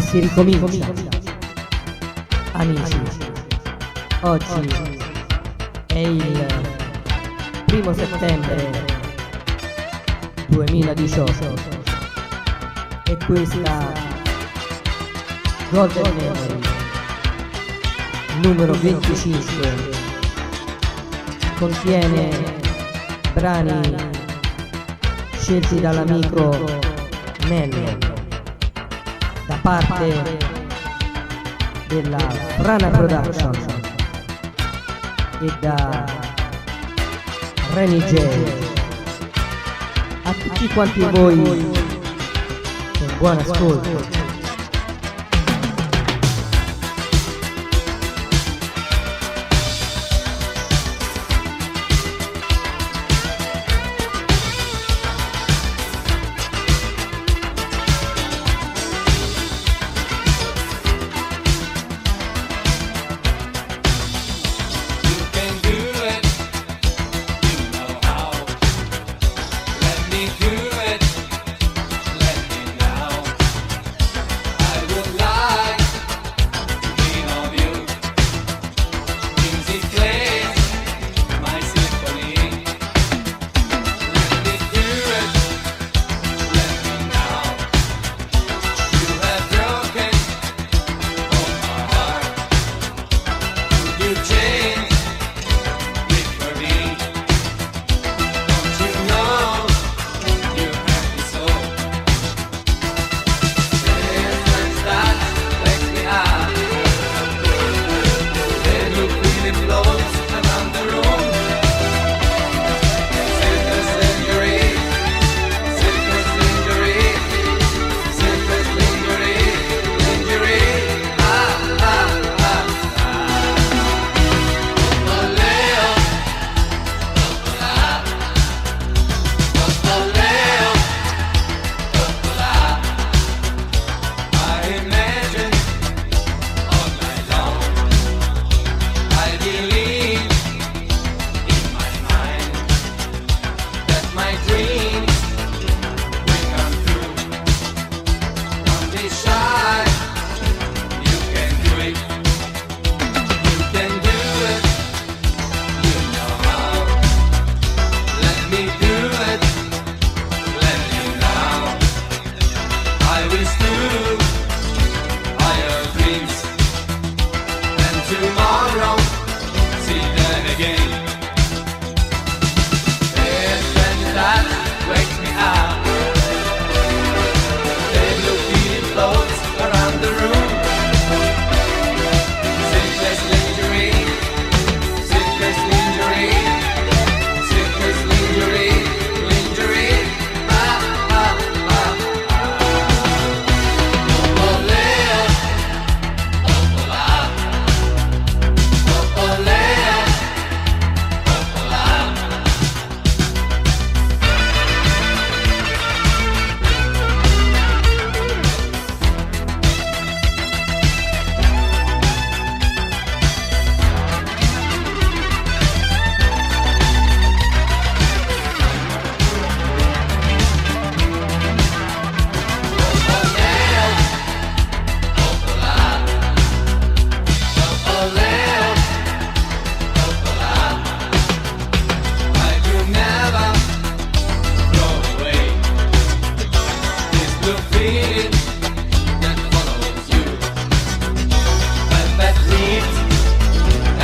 si ricomincia. Amici, oggi è il 1° settembre 2018 e questa Golden Memory numero 25 contiene brani scelti dall'amico Nello da parte della F.R.A.N.A Production e da Reny Jay. A tutti quanti voi un buon ascolto.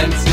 And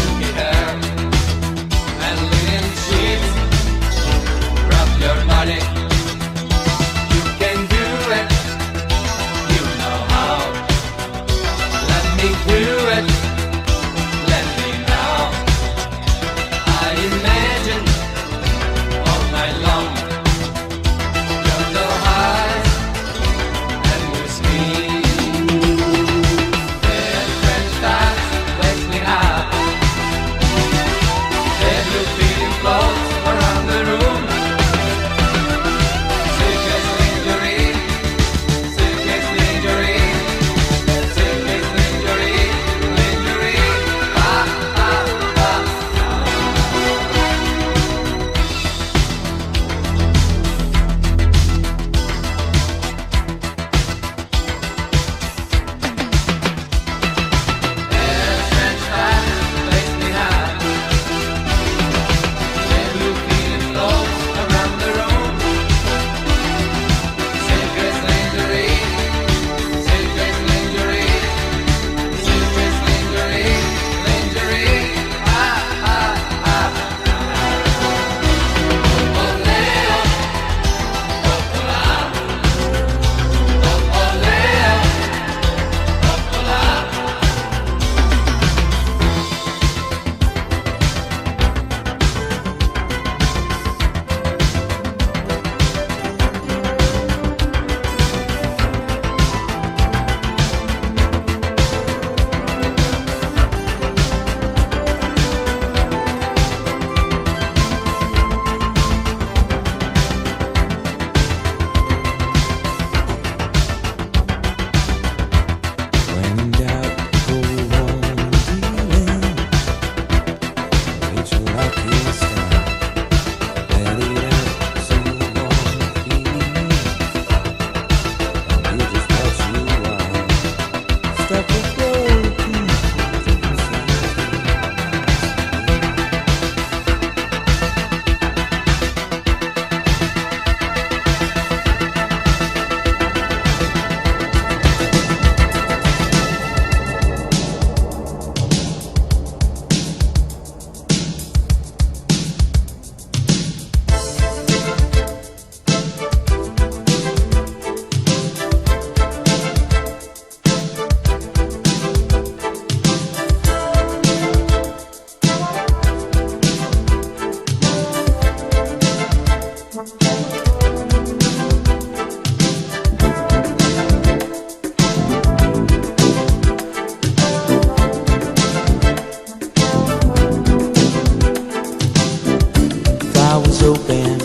Open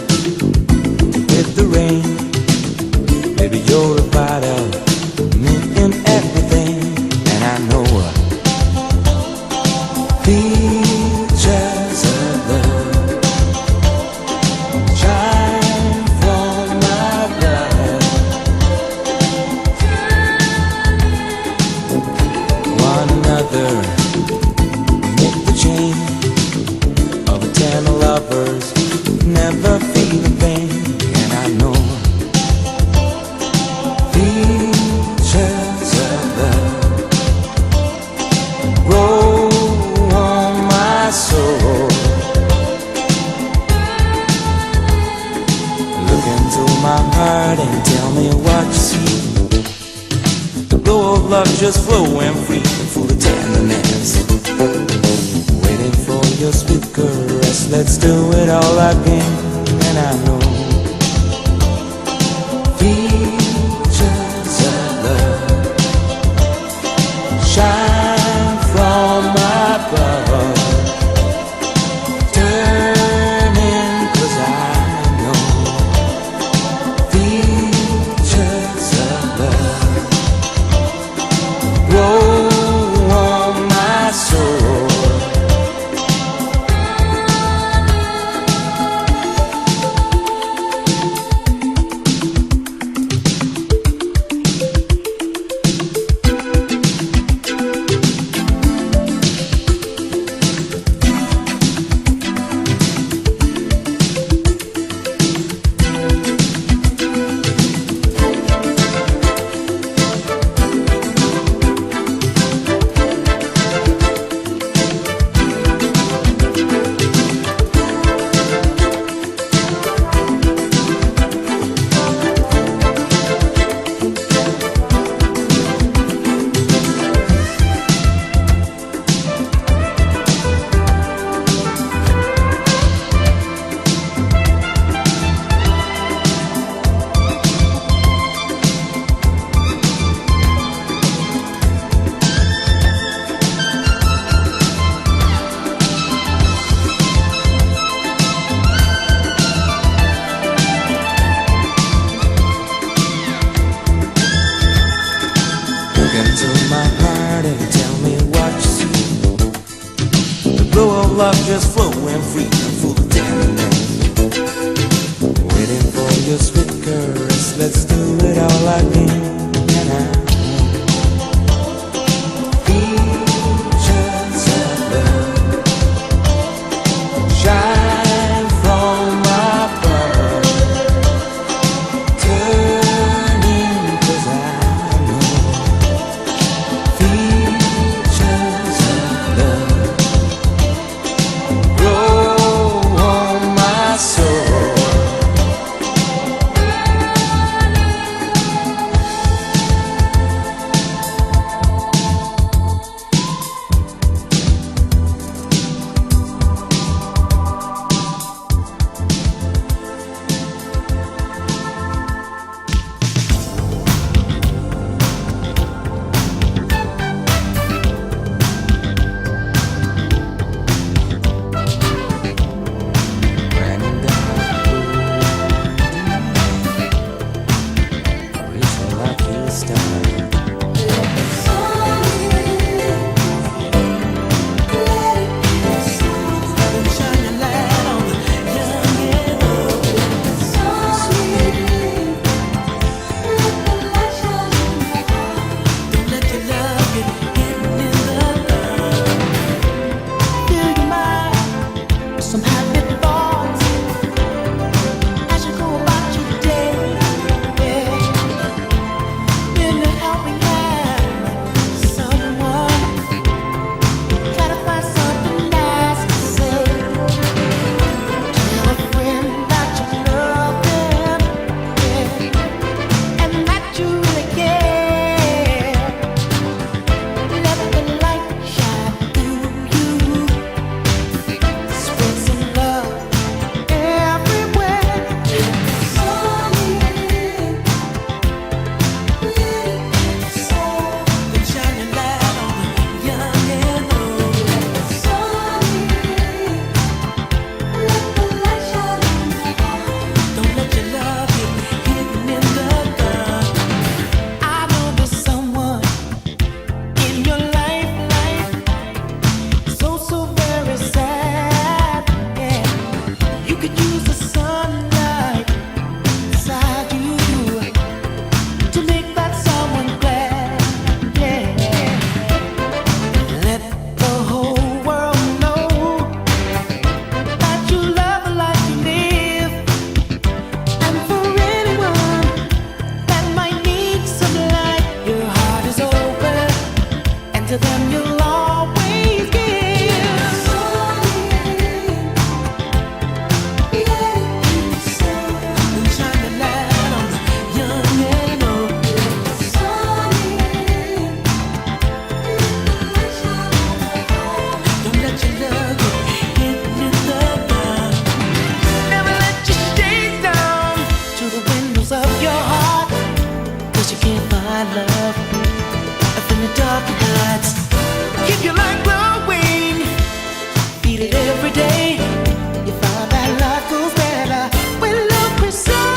with the rain. Baby, you're a part of me in everything, and I know features of love shine from my blood. One another make the chain of eternal lovers. Never feel the pain, and I know features of love grow on my soul. Look into my heart and tell me what you see. The glow of love just flowing free, full of tenderness, waiting for your sweet caress. Let's do it all again. And I know features of love shine from my blood, turning 'cause I know features of love grow on my soul. Love just flowing free and full of tenderness, waiting for your sweet caress. Let's do it all again. And I features of love shine from my blood, turning 'cause I know features of love soul. my love from the dark nights. Keep your light glowing, feel it every day. You find that life goes better when love resides.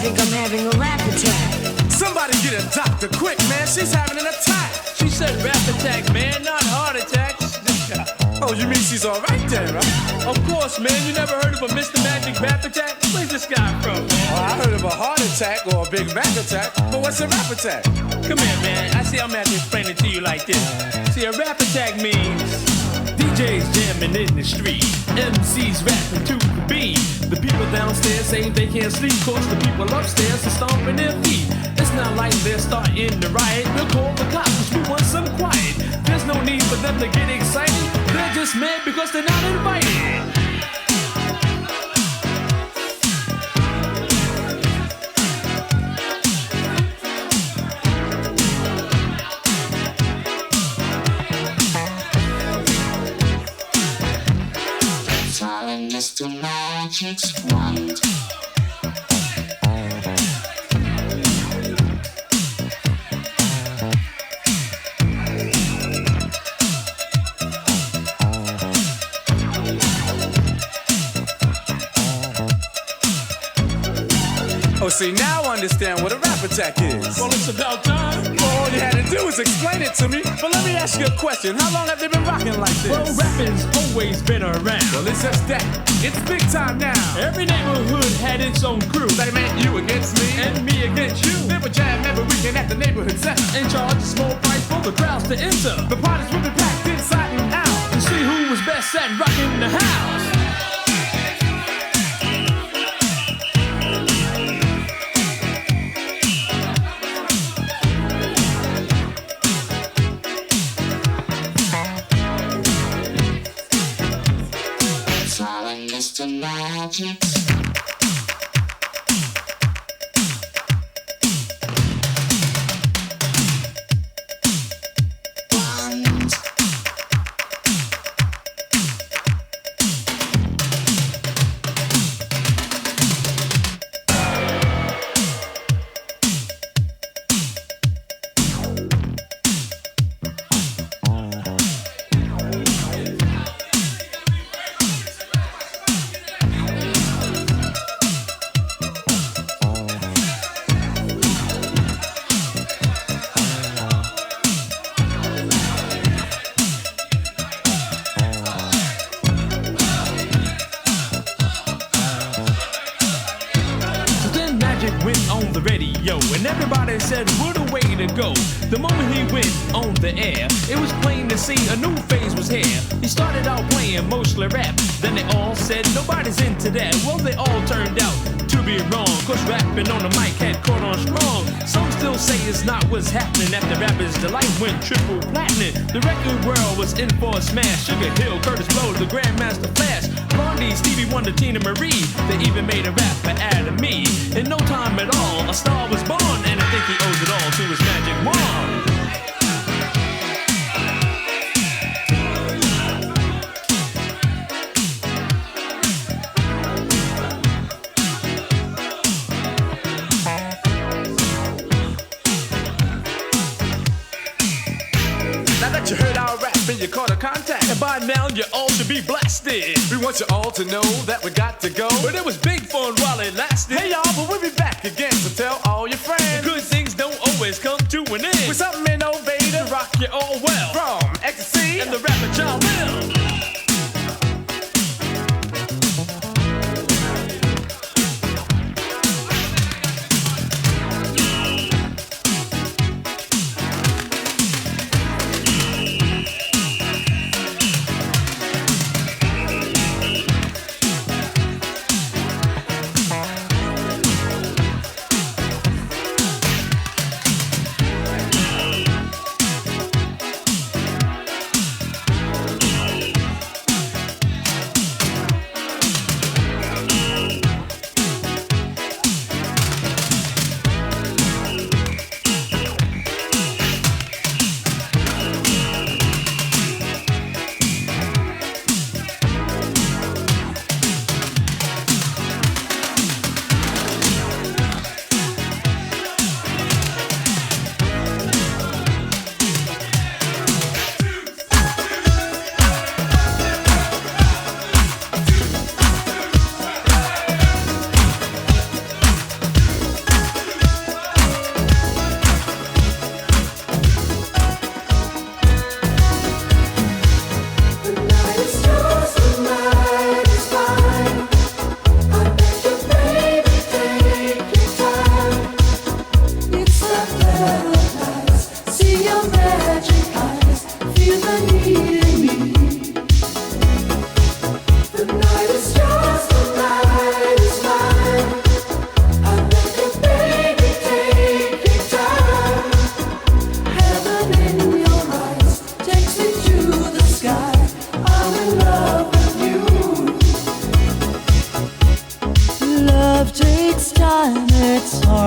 think I'm having a rap attack. Somebody get a doctor quick, man. She's having an attack. She said rap attack, man, not heart attacks. Oh, you mean she's all right then, right? Of course, man. You never heard of a Mr. Magic rap attack? Where's this guy from, man? Oh, I heard of a heart attack or a Big Mac attack, but what's a rap attack? Come here, man. I see I'm gonna have to explain it to you like this. See, a rap attack means DJs jamming in the street, MCs rapping to the beat. The people downstairs say they can't sleep, cause the people upstairs are stomping their feet. It's not like they're starting to riot. We'll call the cops, 'cause we want some quiet. There's no need for them to get excited. They're just mad because they're not invited. Mr. Magic's wand. Oh, see, now I understand what a rap attack is. Well, it's about time. All you had to do was explain it to me. But let me ask you a question. How long have they been rocking like this? Well, rapping's always been around. Well, it's just that. It's big time now. Every neighborhood had its own crew. They meant you against me. And me against you. They would jam every weekend at the neighborhood center. And charge a small price for the crowds to enter. The parties would be packed inside and out. To see who was best at rocking the house. Mr. Magic's wand. And everybody said, what a way to go. The moment he went on the air, it was plain to see a new phase was here. He started out playing mostly rap. Then they all said, nobody's into that. Well, they all turned out to be wrong, cause rapping on the mic had caught on strong. Some still say it's not what's happening after rappers' delight went triple platinum. The record world was in for a smash. Sugar Hill, Curtis Blow, the Grandmaster Flash, Blondie, Stevie Wonder, Tina Marie. They even made a rap for Adam Me. In no time at all, a star was born, and I think he owes it all to his magic wand. You heard our rap and you caught a contact. And by now you all should be blasted. We want you all to know that we got to go. But it was big fun while it lasted. Hey y'all, but we'll be back again, so tell all your friends. Good things don't always come to an end. With something innovative, rock you all well. From ecstasy and the rapper child will.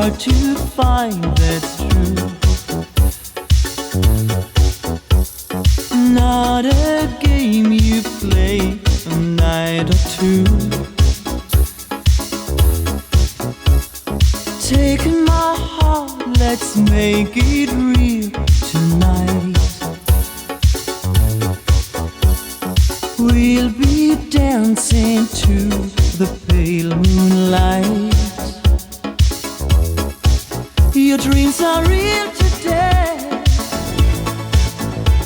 hard to find, that's true. Not a game you play a night or two. Take my heart, let's make it real tonight. We'll be dancing to the pale moonlight. Your dreams are real today,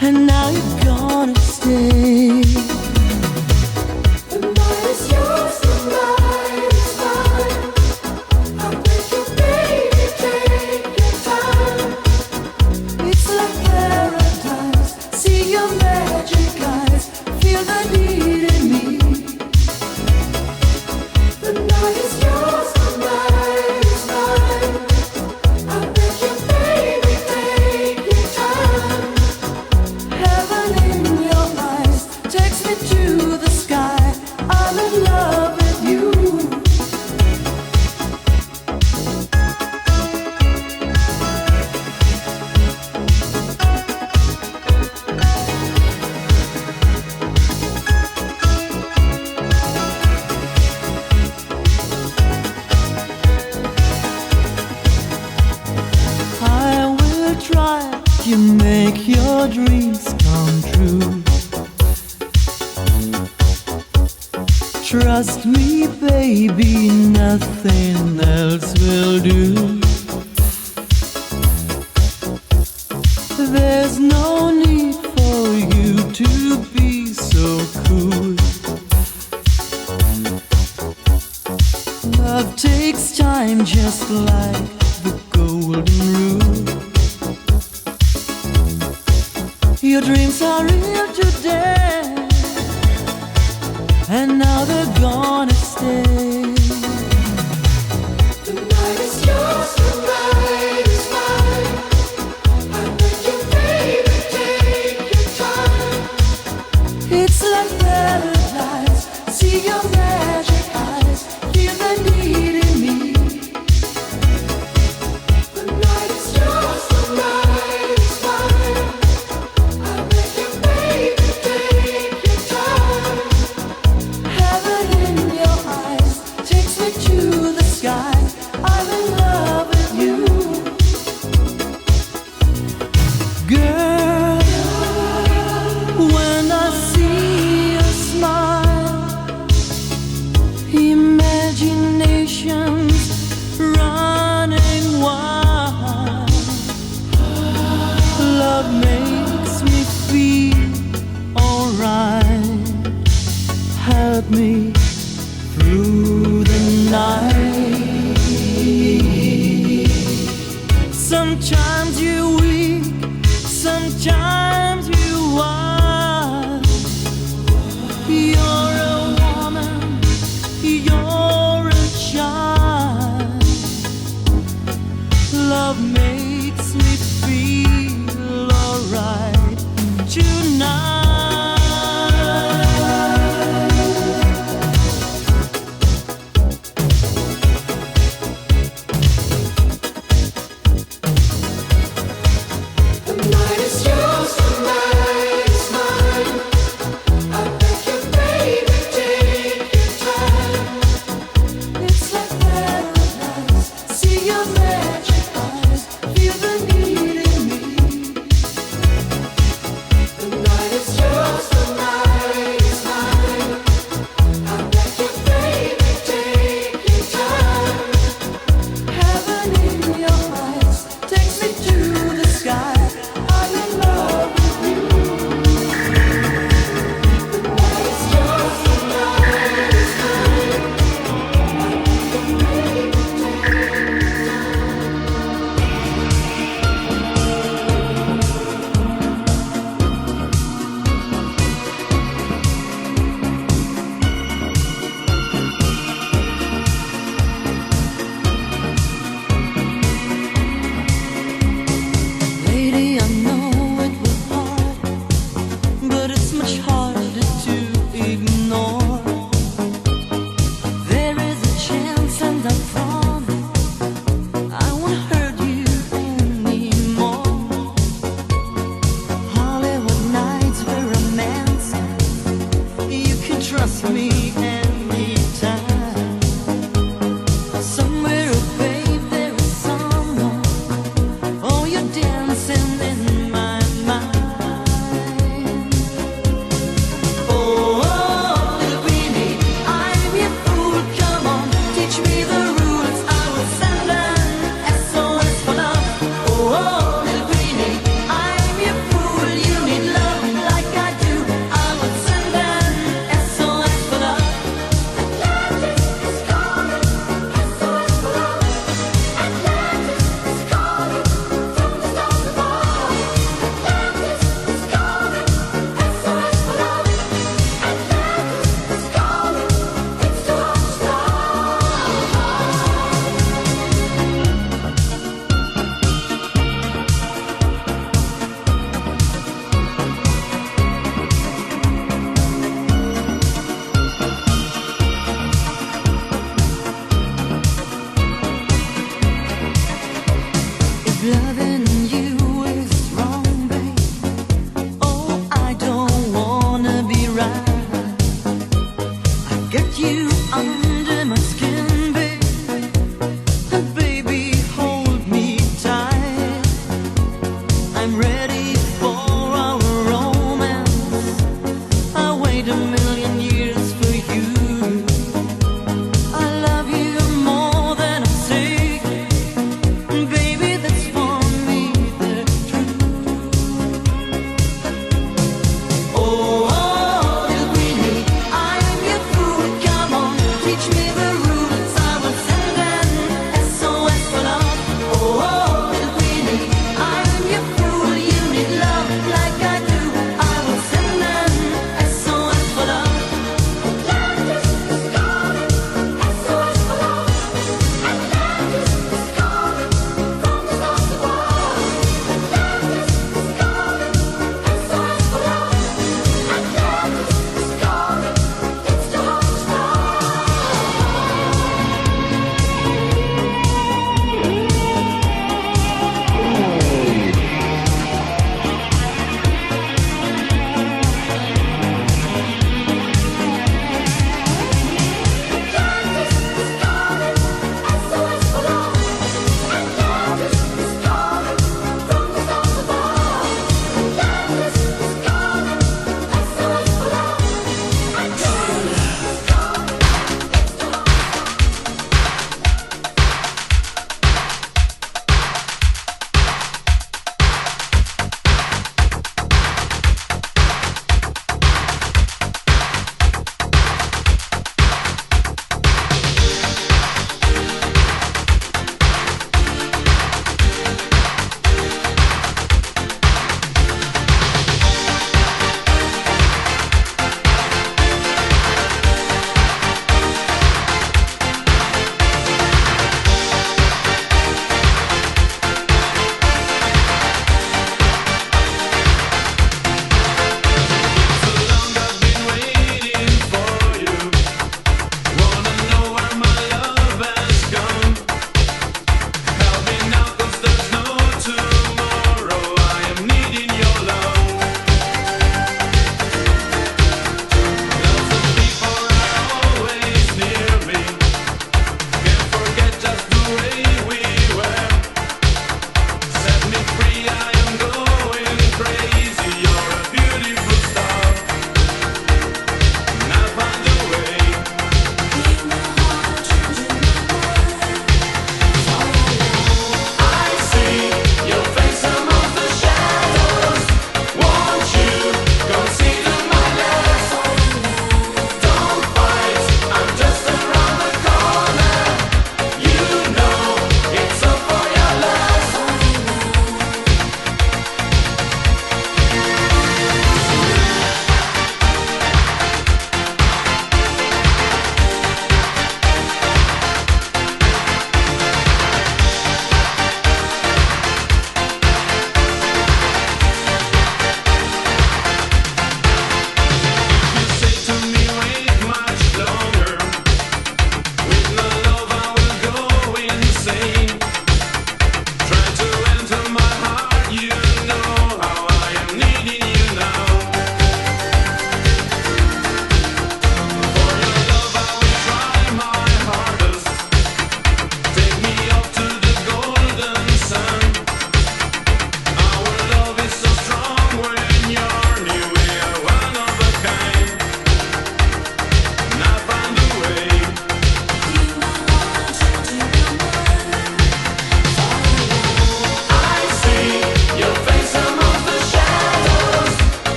and now you're gonna stay. The night is yours, the night is mine. I'll make you, baby, take your time. It's like paradise. See your magic eyes, feel the need in me. The night is yours, the night is mine. I'll make you, baby, take your time. Heaven in your eyes takes me to the sky. I'm in love with you. I will try to make your dreams come true. Trust me, baby, nothing else will do. There's no need for you to be so cool. Love takes time, just like the golden rule. Your dreams are real today, and now they're gonna stay. The night is yours, the night is mine. I'll make you, baby, take your time. It's like paradise. See your magic eyes, feel the need in me. The night is yours, the night is mine. I'll make you, baby, take your time. Heaven in your eyes takes me to the sky. I'm in love with you, girl. When I see your smile, imagination's running wild. Love makes me feel alright. Help me through the night. Sometimes you're weak, sometimes you are. You're a woman, you're a child. Love makes me feel alright tonight. trust me anytime. Somewhere, oh babe, there is someone. Oh, you're dancing in my mind. Oh, little greenie, I'm your fool. Come on, teach me the rules. I will send an SOS for love. Oh, little greenie, I'm your fool. You need love like I do. I will send an SOS for love.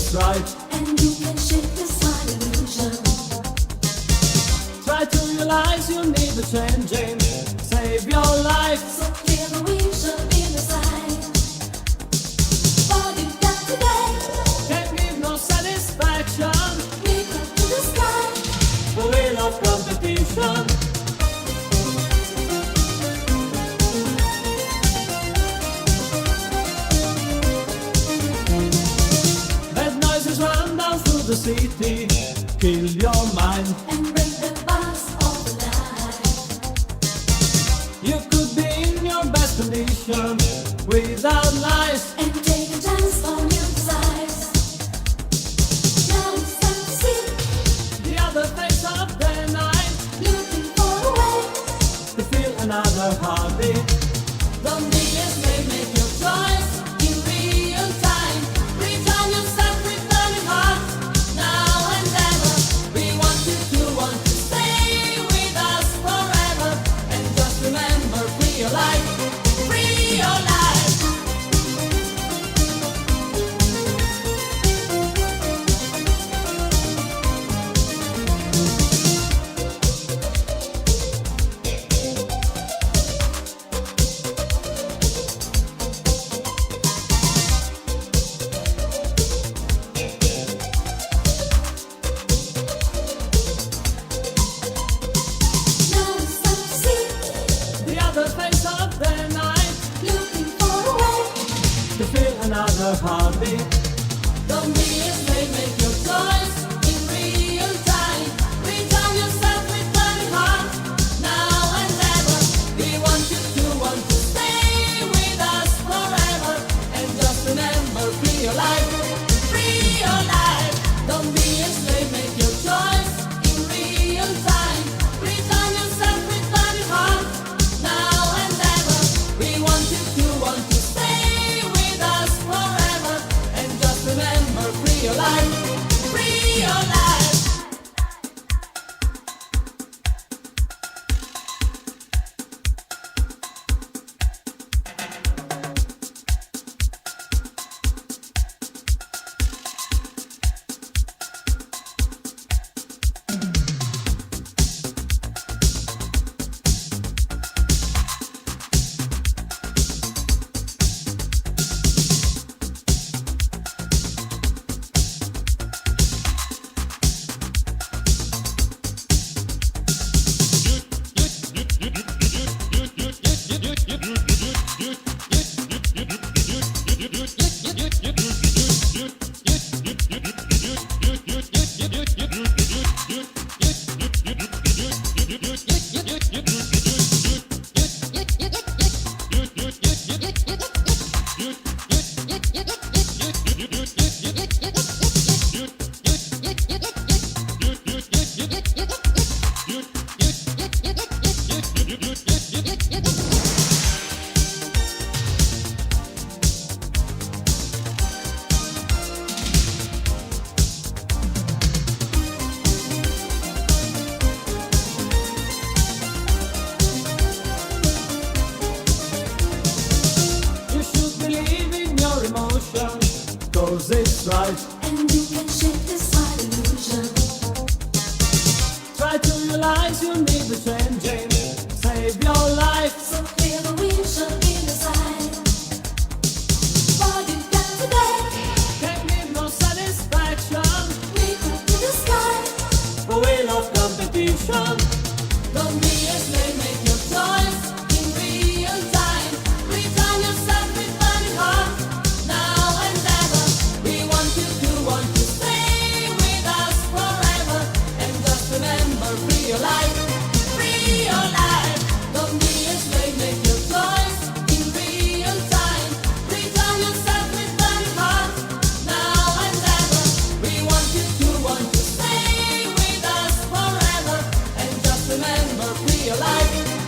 it's right. And you can shake this hard illusion. Try to realize you need a changing. Save your life. So clear the vision in the sight. All you got today, Can't give no satisfaction. reach up to the sky. The wheel of competition. Bad noises run down through the city. Kill your mind. And break the bars of the night. You could be in your best condition without lies. And take a chance on your desires. Now it's time to see, The other face of the night. looking for a way. To feel another heartbeat. Don't be afraid, make your choice in real time. Return yourself, return your heart, now and ever. We want you to stay with us forever. And just remember, free your life, free your life. Now it's time to see, The other face of the night. looking for a way. To feel another heartbeat. Don't be afraid, make your choice in real time. Return yourself, return your heart, now and ever. We want you to stay with us forever. And just remember, free your life, free your life. Don't be afraid, make your choice in real time. Return yourself, return your heart, now and ever. We want you to stay with us forever. And just remember, free your life, free your life. You should believe in your emotion. Cause it's right. And you can shake this hard illusion. Try to realize you need a changing. Save your life. So clear the vision in the sight. All you got today, Can't give no satisfaction. reach up to the sky. The wheel of competition. Don't be afraid, make your choice in real time. Return yourself, return your heart, now and ever. We want you to stay with us forever. And just remember, free your life, free your life. Don't be afraid, make your choice in real time. Return yourself, return your heart, now and ever. We want you to stay with us forever. And just remember, free your life,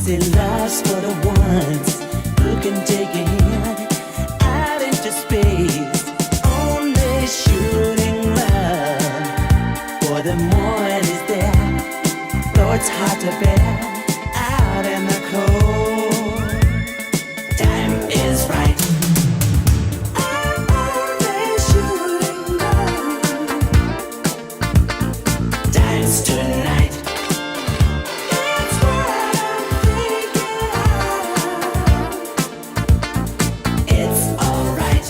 See, love's for the ones who can take a hand out into space. Only shooting love for the morning is there. Though it's hard to bear out in the cold, time is right. I'm only shooting love. Time's tonight. It's what I'm thinking of. It's alright.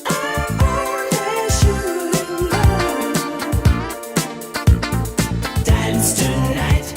I'm only shooting love. Time's tonight.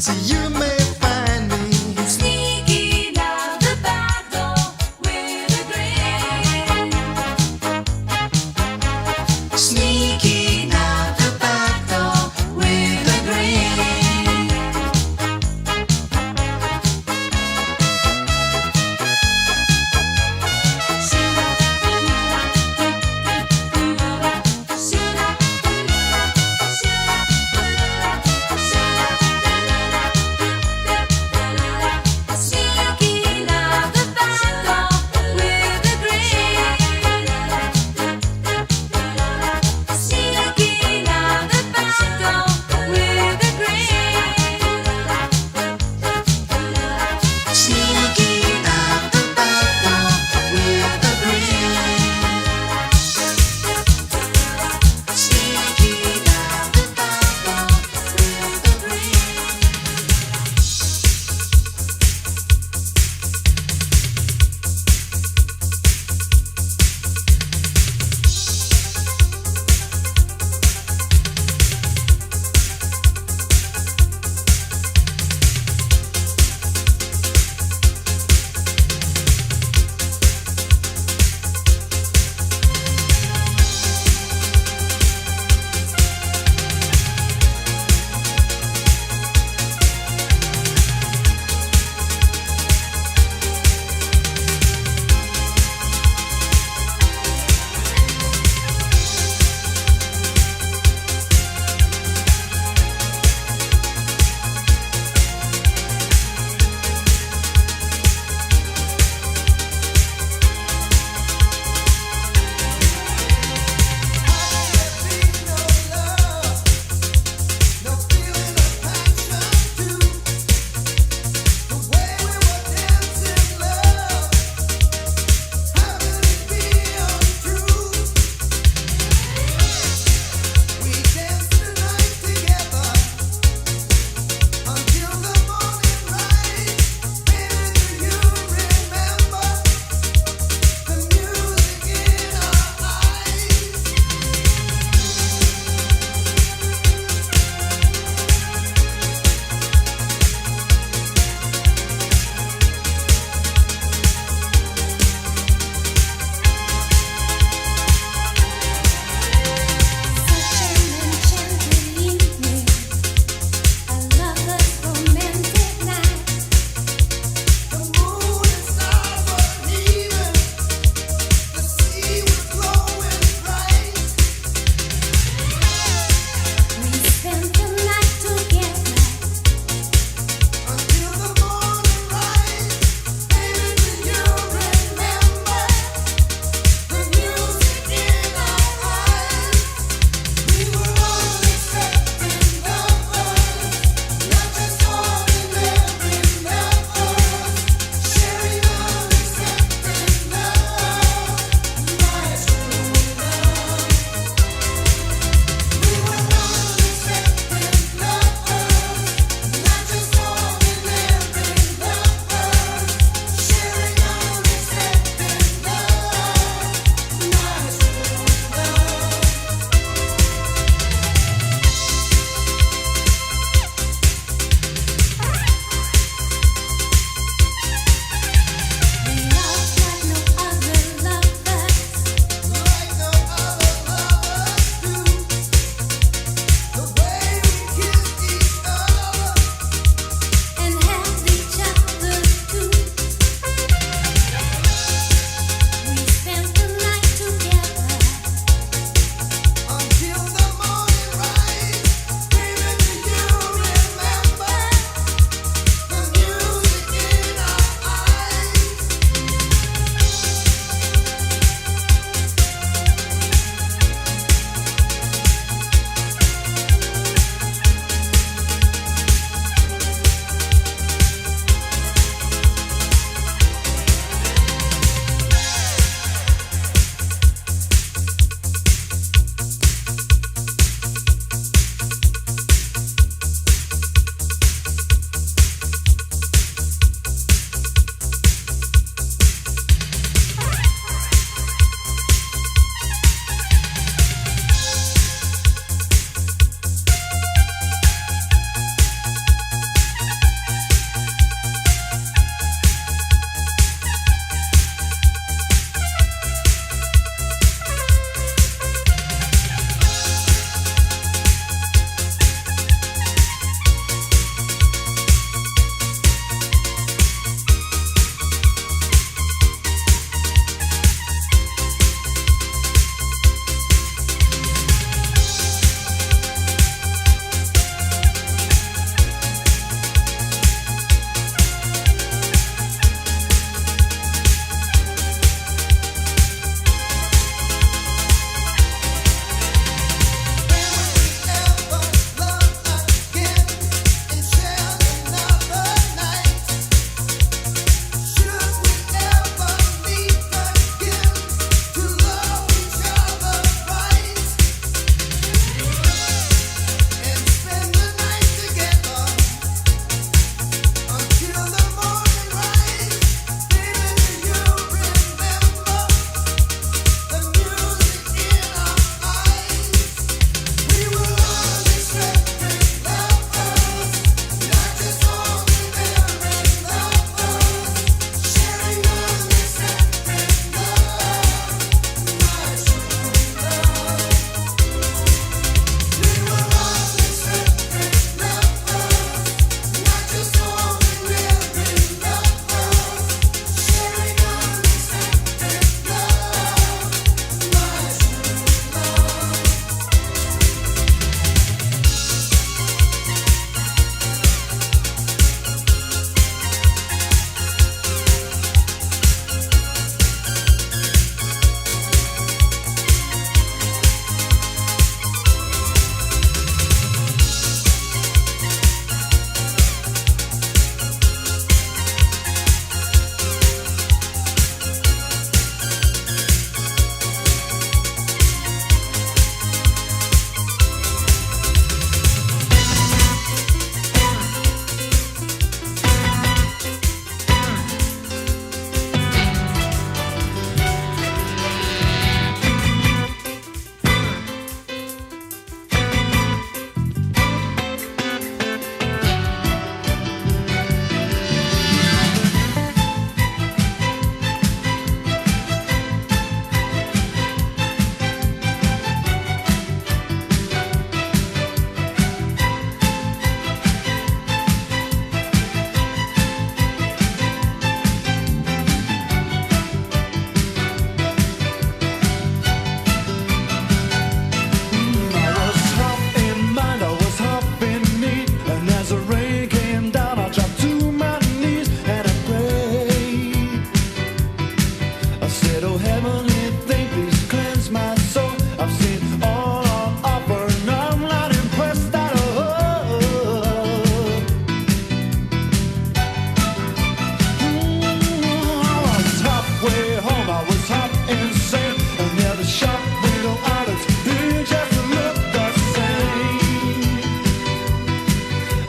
So you may find me Sneaking out the back door with a grin. sneaking out the back door with a grin.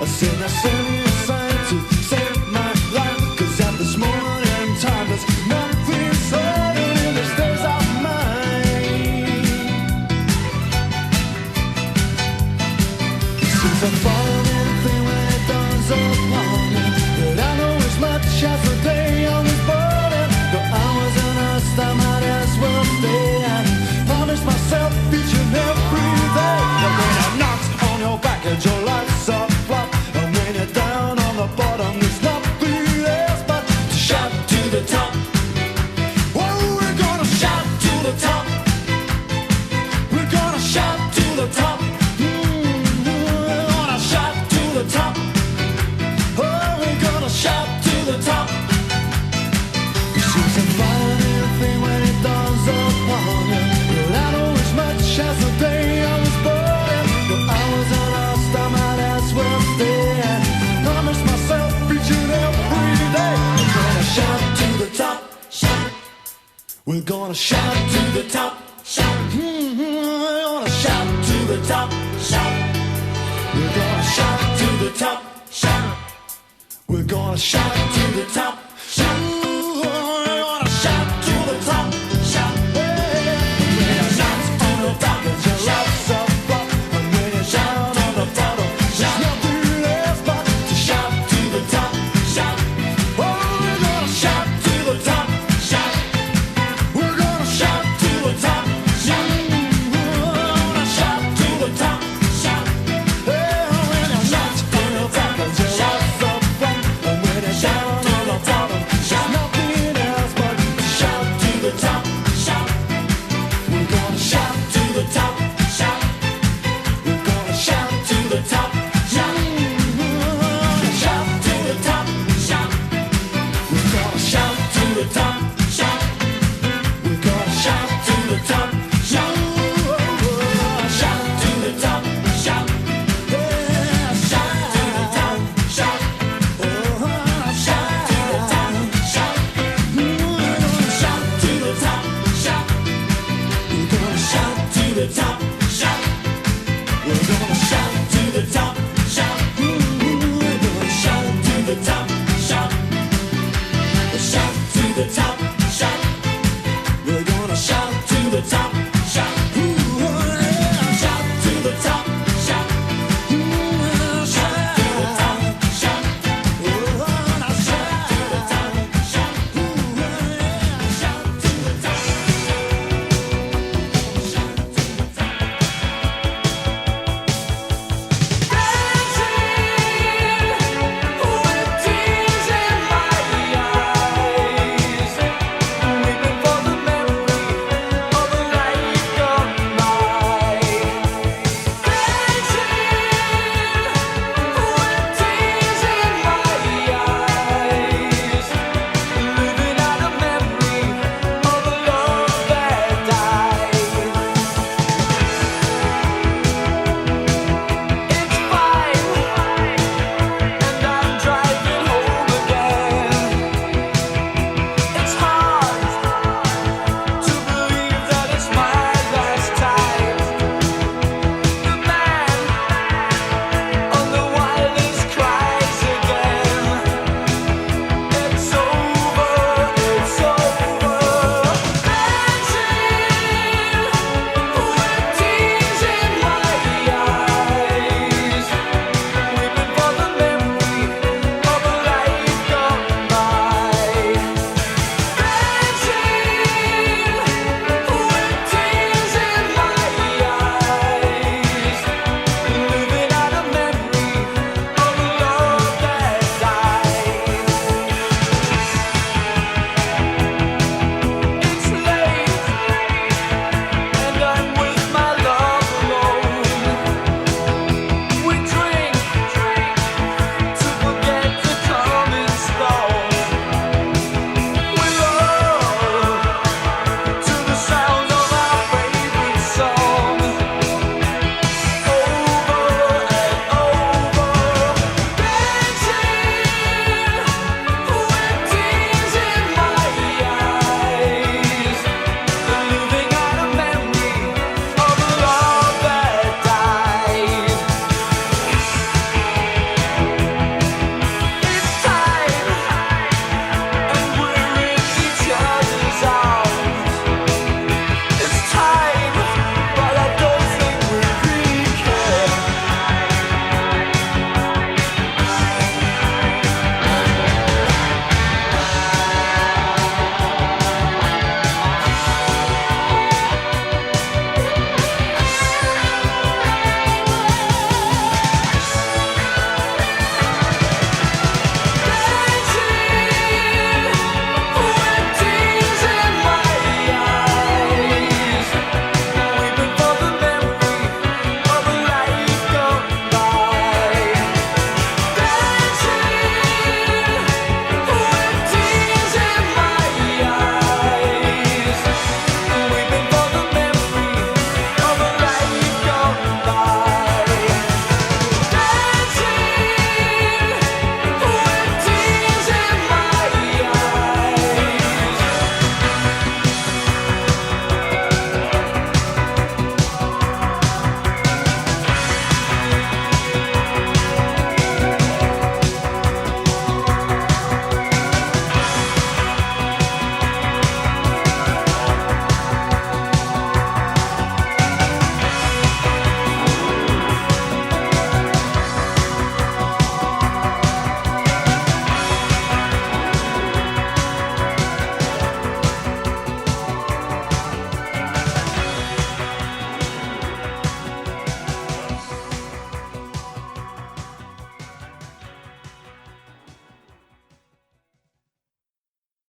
I said I send you a sign to save my life, 'cause at this moment in time there's nothing certain in these days of mine. Since I follow anything when it dawns upon me, but I know as much as a day on this burden. The hours and us, I might as well stay. I promise myself each and every day that when I knock on your back and your life's a flop, and when you're down on the bottom, there's nothing else but to shout to the top. Oh, we're gonna shout to the top. We're gonna shout to the top. We're gonna shout to the top. Oh, we're gonna shout to the top. Since I'm finding anything when it dawns upon you, but I know as much as the day I was born. The hours are lost, I might as well stay. And promise myself each and every day, we're gonna shout to the top. Shout. We're gonna shout to the top. Shout. We're gonna shout to the top. Shout. We're gonna shout to the top. Shout. We're gonna shout to the top.